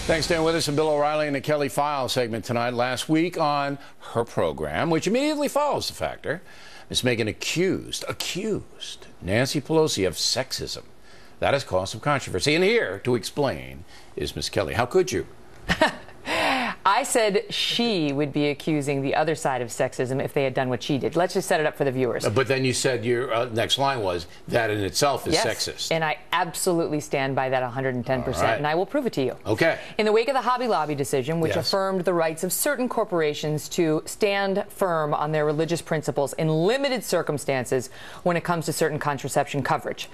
Thanks for staying with us in Bill O'Reilly and the Kelly File segment tonight. Last week on her program, which immediately follows the factor, Ms. Megyn accused Nancy Pelosi of sexism. That has caused some controversy. And here to explain is Ms. Kelly. How could you? I said she would be accusing the other side of sexism if they had done what she did. Let's just set it up for the viewers. But then you said your next line was, that in itself is sexist. And I absolutely stand by that 110%, right. and I will prove it to you. Okay. In the wake of the Hobby Lobby decision, which affirmed the rights of certain corporations to stand firm on their religious principles in limited circumstances when it comes to certain contraception coverage,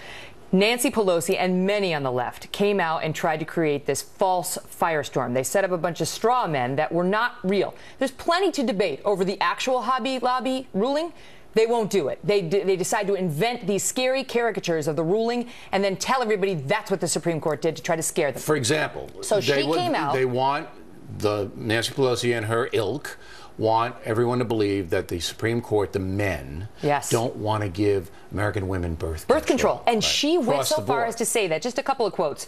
Nancy Pelosi and many on the left came out and tried to create this false firestorm. They set up a bunch of straw men that were not real. There's plenty to debate over the actual Hobby Lobby ruling. They won't do it. They decide to invent these scary caricatures of the ruling and then tell everybody that's what the Supreme Court did to try to scare them. For example, so she came out. They want Nancy Pelosi and her ilk want everyone to believe that the Supreme Court, the men, don't want to give American women birth control. And she went so far as to say that, just a couple of quotes,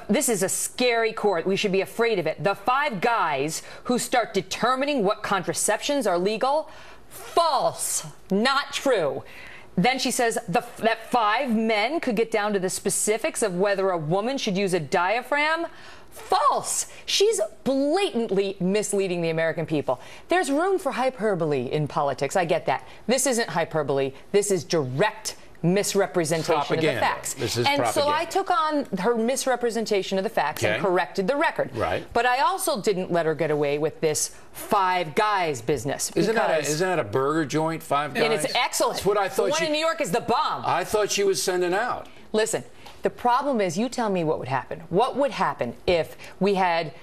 this is a scary court. We should be afraid of it. The five guys who start determining what contraceptions are legal, false, not true. Then she says that five men could get down to the specifics of whether a woman should use a diaphragm. False. She's blatantly misleading the American people. There's room for hyperbole in politics. I get that. This isn't hyperbole. This is direct misrepresentation of the facts. This is propaganda. So I took on her misrepresentation of the facts and corrected the record. Right. But I also didn't let her get away with this five guys business. Isn't that a burger joint, Five Guys? And it's excellent. That's what I thought. The one in New York is the bomb. I thought she was sending out. Listen, the problem is, you tell me what would happen. What would happen if we had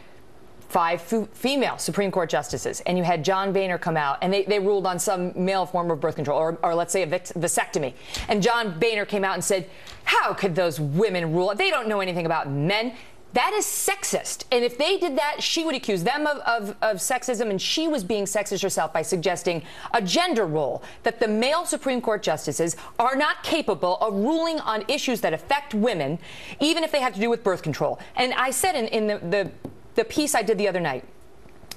five female Supreme Court justices and you had John Boehner come out and they ruled on some male form of birth control, or let's say a vasectomy, and John Boehner came out and said, how could those women rule? They don't know anything about men. That is sexist. And if they did that, she would accuse them of sexism, and she was being sexist herself by suggesting a gender role, that the male Supreme Court justices are not capable of ruling on issues that affect women, even if they have to do with birth control. And I said in the piece I did the other night,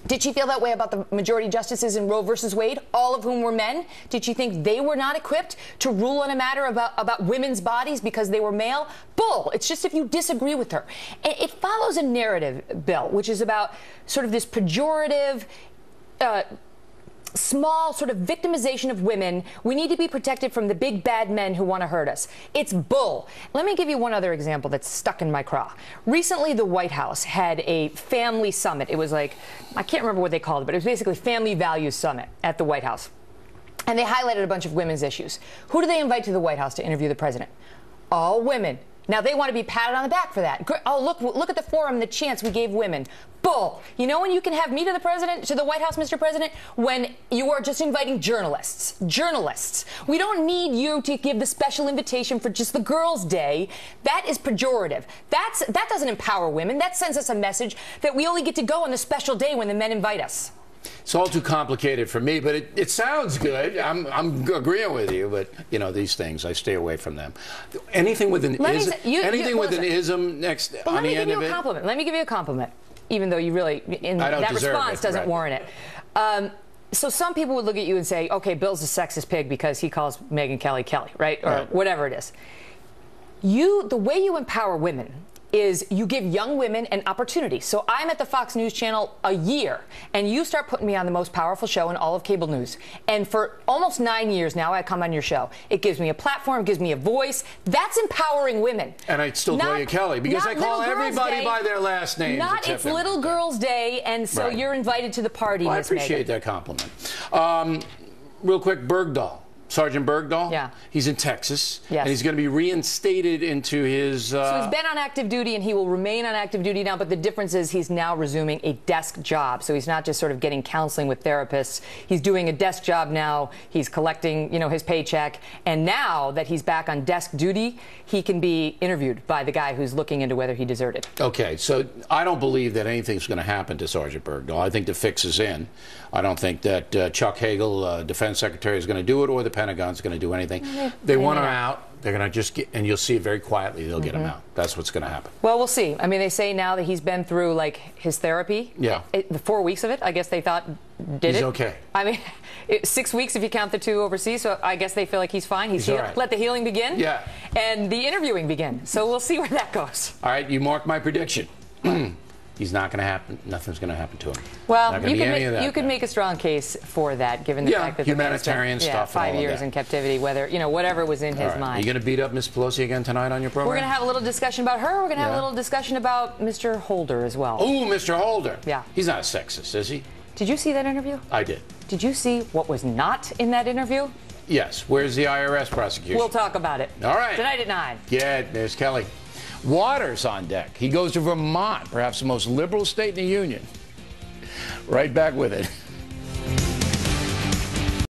did she feel that way about the majority justices in Roe versus Wade, all of whom were men? Did she think they were not equipped to rule on a matter about women's bodies because they were male? Bull. It's just if you disagree with her. It follows a narrative, Bill, which is about sort of this pejorative, small sort of victimization of women. We need to be protected from the big bad men who want to hurt us. It's bull. Let me give you one other example that's stuck in my craw. Recently, the White House had a family summit. It was like, I can't remember what they called it, but it was basically Family Values Summit at the White House. And they highlighted a bunch of women's issues. Who do they invite to the White House to interview the president? All women. Now, they want to be patted on the back for that. Oh, look at the forum, the chance we gave women. Bull. You know when you can have me to the White House, Mr. President? When you are just inviting journalists. Journalists. We don't need you to give the special invitation for just the girls' day. That is pejorative. That doesn't empower women. That sends us a message that we only get to go on the special day when the men invite us. It's all too complicated for me, but it sounds good. I'm agreeing with you, but you know, these things, I stay away from them. Anything with an ism next on the end of it. Let me give you a compliment, even though you really, that response doesn't warrant it. So some people would look at you and say, okay, Bill's a sexist pig because he calls Megyn Kelly Kelly, right? Or whatever it is. The way you empower women is you give young women an opportunity. So I'm at the Fox News Channel a year, and you start putting me on the most powerful show in all of cable news. And for almost 9 years now, I come on your show. It gives me a platform, gives me a voice. That's empowering women. And I still call you Kelly, because I call everybody by their last name. It's Little Girls' Day, and so you're invited to the party, well, Miss I appreciate that compliment. Real quick, Bergdahl. Sergeant Bergdahl? He's in Texas. And he's going to be reinstated into his... So he's been on active duty, and he will remain on active duty now, but the difference is he's now resuming a desk job. So he's not just sort of getting counseling with therapists. He's doing a desk job now. He's collecting, his paycheck. And now that he's back on desk duty, he can be interviewed by the guy who's looking into whether he deserted. Okay, so I don't believe that anything's going to happen to Sergeant Bergdahl. I think the fix is in. I don't think that Chuck Hagel, Defense Secretary, is going to do it, or the Pentagon's going to do anything. They want him out. They're going to just get, and you'll see it very quietly. They'll get him out. That's what's going to happen. Well, we'll see. I mean, they say now that he's been through like his therapy. Yeah. The 4 weeks of it, I guess they thought did He's it. okay. I mean, 6 weeks if you count the 2 overseas. So I guess they feel like he's fine. He's all right. Let the healing begin. Yeah. And the interviewing begin. So we'll see where that goes. All right, you mark my prediction. He's not going to happen. Nothing's going to happen to him. Well, you could make a strong case for that, given the fact that humanitarian the man spent, stuff, 5 and all years of that. in captivity, whatever was in his Are mind. you going to beat up Miss Pelosi again tonight on your program? We're going to have a little discussion about her. We're going to have a little discussion about Mr. Holder as well. Oh, Mr. Holder. Yeah. He's not a sexist, is he? Did you see that interview? I did. Did you see what was not in that interview? Yes. Where's the IRS prosecution? We'll talk about it. All right. Tonight at 9. Yeah, there's Kelly. Waters on deck. He goes to Vermont, perhaps the most liberal state in the union. Right back with it.